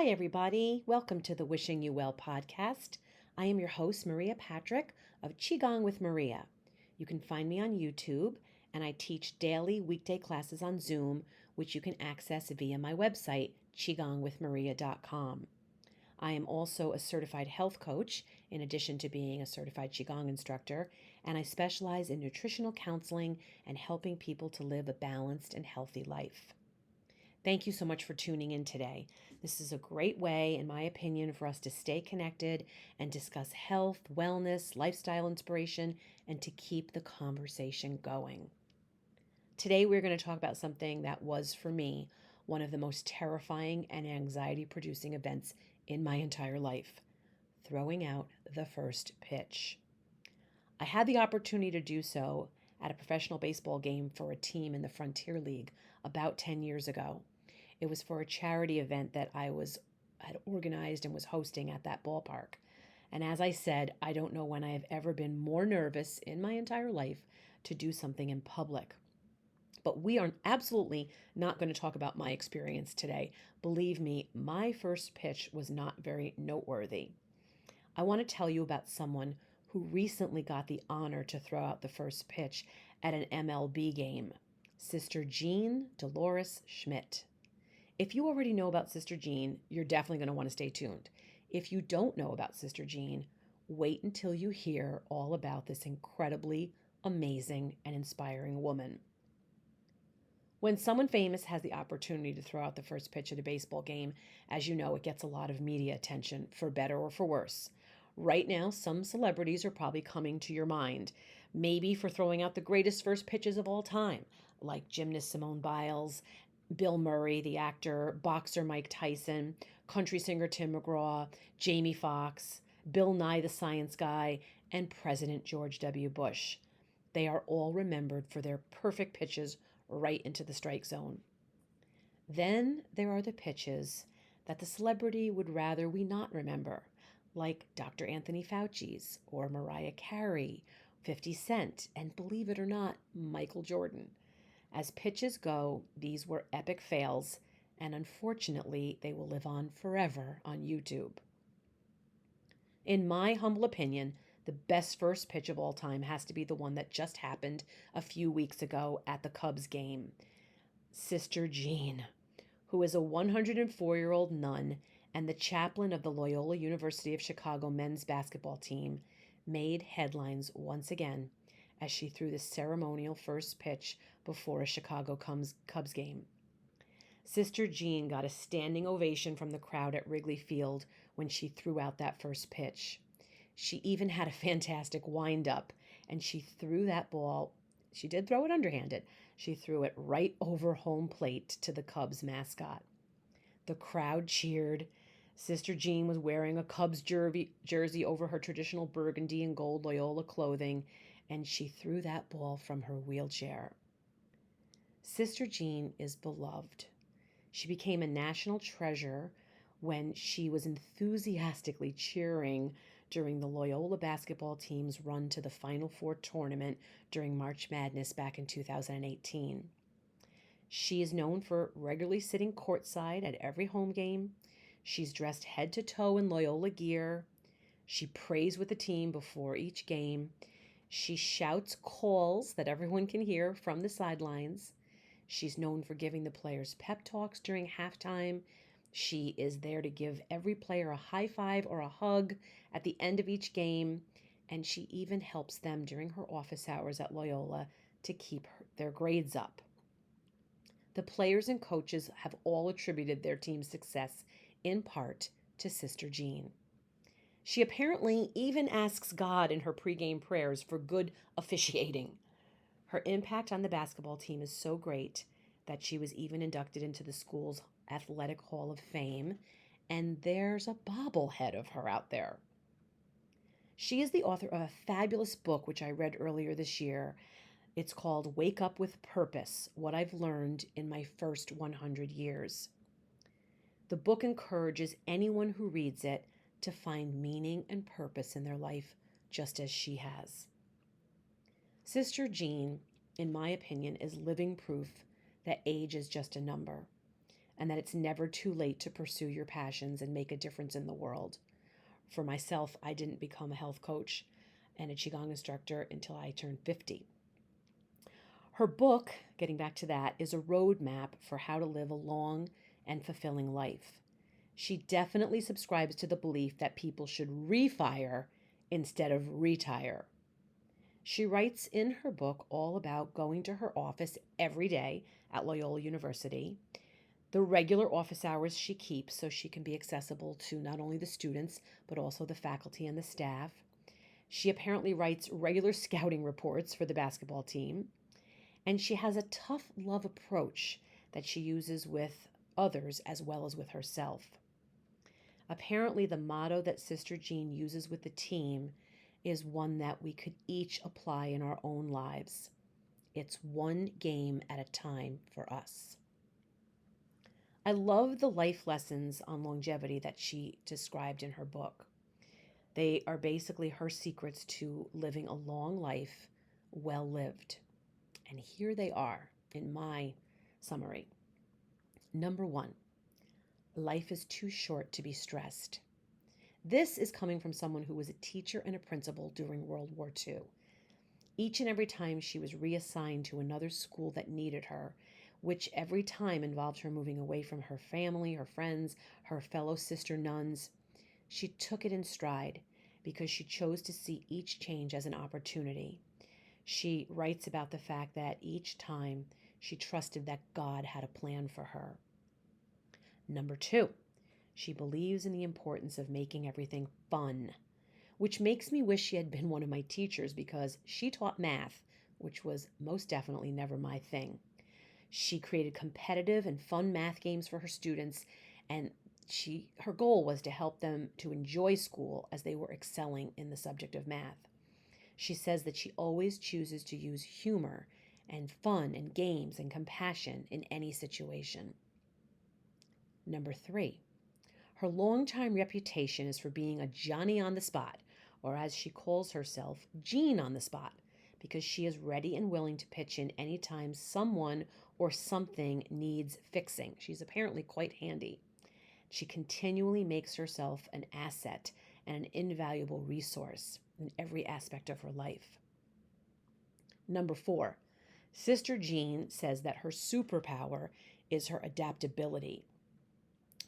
Hi, everybody. Welcome to the Wishing You Well podcast. I am your host, Maria Patrick of Qigong with Maria. You can find me on YouTube, and I teach daily weekday classes on Zoom, which you can access via my website, qigongwithmaria.com. I am also a certified health coach, in addition to being a certified Qigong instructor, and I specialize in nutritional counseling and helping people to live a balanced and healthy life. Thank you so much for tuning in today. This is a great way, in my opinion, for us to stay connected and discuss health, wellness, lifestyle inspiration, and to keep the conversation going. Today, we're going to talk about something that was, for me, one of the most terrifying and anxiety-producing events in my entire life: throwing out the first pitch. I had the opportunity to do so at a professional baseball game for a team in the Frontier League about 10 years ago. It was for a charity event that I had organized and was hosting at that ballpark. And as I said, I don't know when I have ever been more nervous in my entire life to do something in public. But we are absolutely not going to talk about my experience today. Believe me, my first pitch was not very noteworthy. I want to tell you about someone who recently got the honor to throw out the first pitch at an MLB game, Sister Jean Dolores Schmidt. If you already know about Sister Jean, you're definitely going to want to stay tuned. If you don't know about Sister Jean, wait until you hear all about this incredibly amazing and inspiring woman. When someone famous has the opportunity to throw out the first pitch at a baseball game, as you know, it gets a lot of media attention, for better or for worse. Right now, some celebrities are probably coming to your mind, maybe for throwing out the greatest first pitches of all time, like gymnast Simone Biles, Bill Murray, the actor, boxer Mike Tyson, country singer Tim McGraw, Jamie Foxx, Bill Nye the Science Guy, and President George W. Bush. They are all remembered for their perfect pitches right into the strike zone. Then there are the pitches that the celebrity would rather we not remember, like Dr. Anthony Fauci's, or Mariah Carey, 50 Cent, and believe it or not, Michael Jordan. As pitches go, these were epic fails, and unfortunately, they will live on forever on YouTube. In my humble opinion, the best first pitch of all time has to be the one that just happened a few weeks ago at the Cubs game. Sister Jean, who is a 104-year-old nun and the chaplain of the Loyola University of Chicago men's basketball team, made headlines once again as she threw the ceremonial first pitch before a Chicago Cubs game. Sister Jean got a standing ovation from the crowd at Wrigley Field when she threw out that first pitch. She even had a fantastic wind-up, and she threw that ball. She did throw it underhanded. She threw it right over home plate to the Cubs mascot. The crowd cheered. Sister Jean was wearing a Cubs jersey over her traditional burgundy and gold Loyola clothing, and she threw that ball from her wheelchair. Sister Jean is beloved. She became a national treasure when she was enthusiastically cheering during the Loyola basketball team's run to the Final Four tournament during March Madness back in 2018. She is known for regularly sitting courtside at every home game. She's dressed head to toe in Loyola gear. She prays with the team before each game. She shouts calls that everyone can hear from the sidelines. She's known for giving the players pep talks during halftime. She is there to give every player a high five or a hug at the end of each game. And she even helps them during her office hours at Loyola to keep their grades up. The players and coaches have all attributed their team's success in part to Sister Jean. She apparently even asks God in her pregame prayers for good officiating. Her impact on the basketball team is so great that she was even inducted into the school's Athletic Hall of Fame, and there's a bobblehead of her out there. She is the author of a fabulous book which I read earlier this year. It's called Wake Up with Purpose: What I've Learned in My First 100 Years. The book encourages anyone who reads it to find meaning and purpose in their life, just as she has. Sister Jean, in my opinion, is living proof that age is just a number. and that it's never too late to pursue your passions and make a difference in the world. For myself, I didn't become a health coach and a Qigong instructor until I turned 50. Her book, getting back to that, is a roadmap for how to live a long and fulfilling life. She definitely subscribes to the belief that people should refire instead of retire. She writes in her book all about going to her office every day at Loyola University, the regular office hours she keeps so she can be accessible to not only the students, but also the faculty and the staff. She apparently writes regular scouting reports for the basketball team, and she has a tough love approach that she uses with others as well as with herself. Apparently, the motto that Sister Jean uses with the team is one that we could each apply in our own lives. It's one game at a time for us. I love the life lessons on longevity that she described in her book. They are basically her secrets to living a long life, well lived. And here they are in my summary. Number 1, life is too short to be stressed. This is coming from someone who was a teacher and a principal during World War II. Each and every time she was reassigned to another school that needed her, which every time involved her moving away from her family, her friends, her fellow sister nuns, she took it in stride because she chose to see each change as an opportunity. She writes about the fact that each time she trusted that God had a plan for her. Number 2, she believes in the importance of making everything fun, which makes me wish she had been one of my teachers because she taught math, which was most definitely never my thing. She created competitive and fun math games for her students, and her goal was to help them to enjoy school as they were excelling in the subject of math. She says that she always chooses to use humor and fun and games and compassion in any situation. Number 3, her longtime reputation is for being a Johnny on the spot, or as she calls herself, Jean on the spot, because she is ready and willing to pitch in anytime someone or something needs fixing. She's apparently quite handy. She continually makes herself an asset and an invaluable resource in every aspect of her life. Number 4, Sister Jean says that her superpower is her adaptability.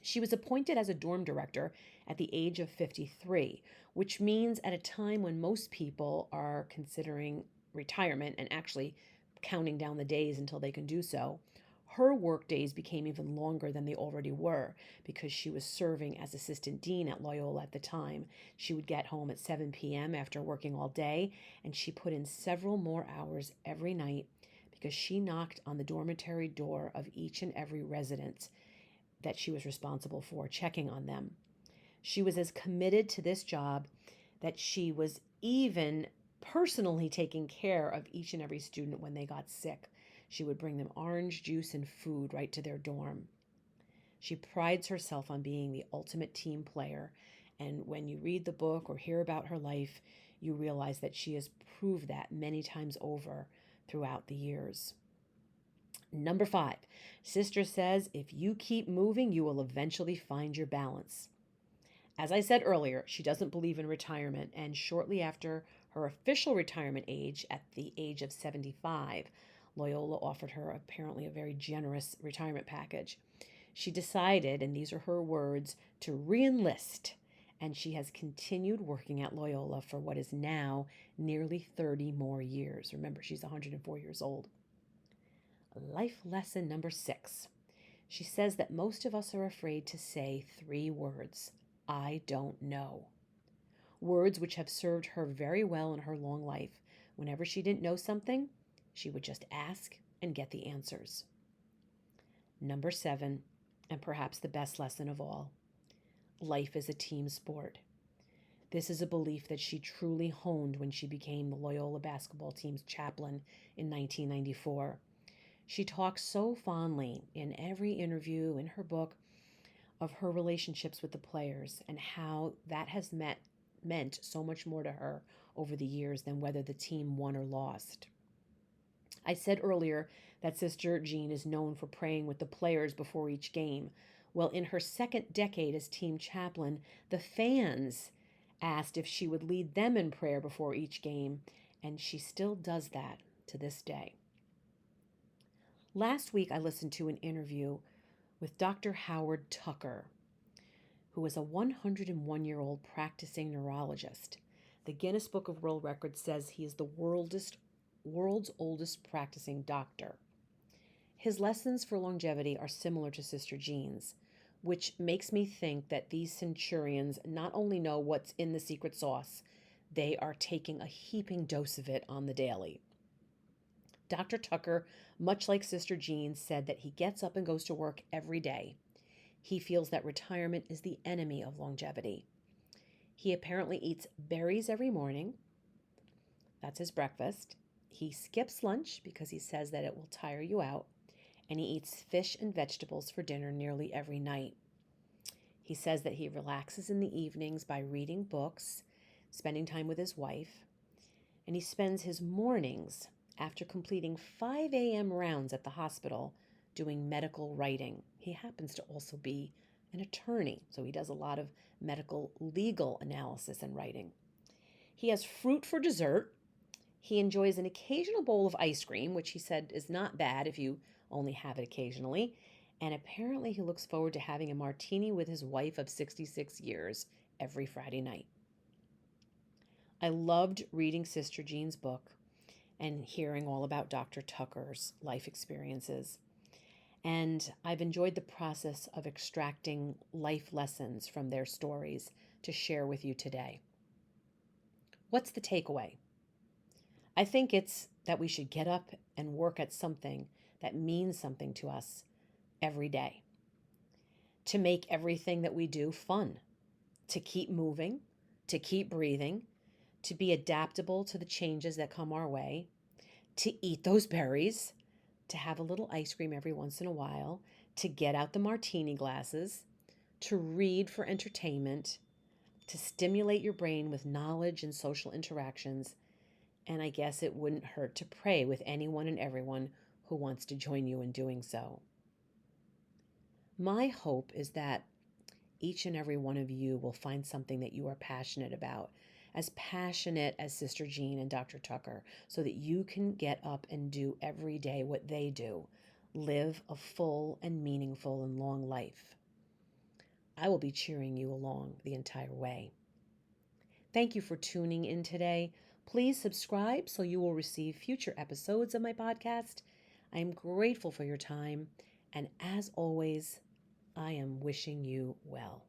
She was appointed as a dorm director at the age of 53, which means at a time when most people are considering retirement and actually counting down the days until they can do so. Her work days became even longer than they already were because she was serving as assistant dean at Loyola at the time. She would get home at 7 p.m. after working all day, and she put in several more hours every night because she knocked on the dormitory door of each and every resident that she was responsible for, checking on them. She was as committed to this job that she was even personally taking care of each and every student when they got sick. She would bring them orange juice and food right to their dorm. She prides herself on being the ultimate team player, and when you read the book or hear about her life, you realize that she has proved that many times over throughout the years. Number 5, Sister says, if you keep moving, you will eventually find your balance. As I said earlier, she doesn't believe in retirement, and shortly after her official retirement age, at the age of 75, Loyola offered her apparently a very generous retirement package. She decided, and these are her words, to re-enlist, and she has continued working at Loyola for what is now nearly 30 more years. Remember, she's 104 years old. Life lesson number 6. She says that most of us are afraid to say 3 words. I don't know. Words which have served her very well in her long life. Whenever she didn't know something, she would just ask and get the answers. Number 7, and perhaps the best lesson of all, life is a team sport. This is a belief that she truly honed when she became the Loyola basketball team's chaplain in 1994. She talks so fondly in every interview, in her book, of her relationships with the players and how that has meant so much more to her over the years than whether the team won or lost. I said earlier that Sister Jean is known for praying with the players before each game. Well, in her second decade as team chaplain, the fans asked if she would lead them in prayer before each game, and she still does that to this day. Last week, I listened to an interview with Dr. Howard Tucker, who is a 101-year-old practicing neurologist. The Guinness Book of World Records says he is the world's oldest practicing doctor. His lessons for longevity are similar to Sister Jean's, which makes me think that these centurions not only know what's in the secret sauce, they are taking a heaping dose of it on the daily. Dr. Tucker, much like Sister Jean, said that he gets up and goes to work every day. He feels that retirement is the enemy of longevity. He apparently eats berries every morning. That's his breakfast. He skips lunch because he says that it will tire you out. And he eats fish and vegetables for dinner nearly every night. He says that he relaxes in the evenings by reading books, spending time with his wife, and he spends his mornings after completing 5 a.m. rounds at the hospital doing medical writing. He happens to also be an attorney, so he does a lot of medical legal analysis and writing. He has fruit for dessert. He enjoys an occasional bowl of ice cream, which he said is not bad if you only have it occasionally. And apparently he looks forward to having a martini with his wife of 66 years every Friday night. I loved reading Sister Jean's book and hearing all about Dr. Tucker's life experiences. And I've enjoyed the process of extracting life lessons from their stories to share with you today. What's the takeaway? I think it's that we should get up and work at something that means something to us every day. To make everything that we do fun. To keep moving. To keep breathing. To be adaptable to the changes that come our way. To eat those berries. To have a little ice cream every once in a while. To get out the martini glasses. To read for entertainment. To stimulate your brain with knowledge and social interactions. And I guess it wouldn't hurt to pray with anyone and everyone who wants to join you in doing so. My hope is that each and every one of you will find something that you are passionate about, as passionate as Sister Jean and Dr. Tucker, so that you can get up and do every day what they do, live a full and meaningful and long life. I will be cheering you along the entire way. Thank you for tuning in today. Please subscribe so you will receive future episodes of my podcast. I am grateful for your time, and as always, I am wishing you well.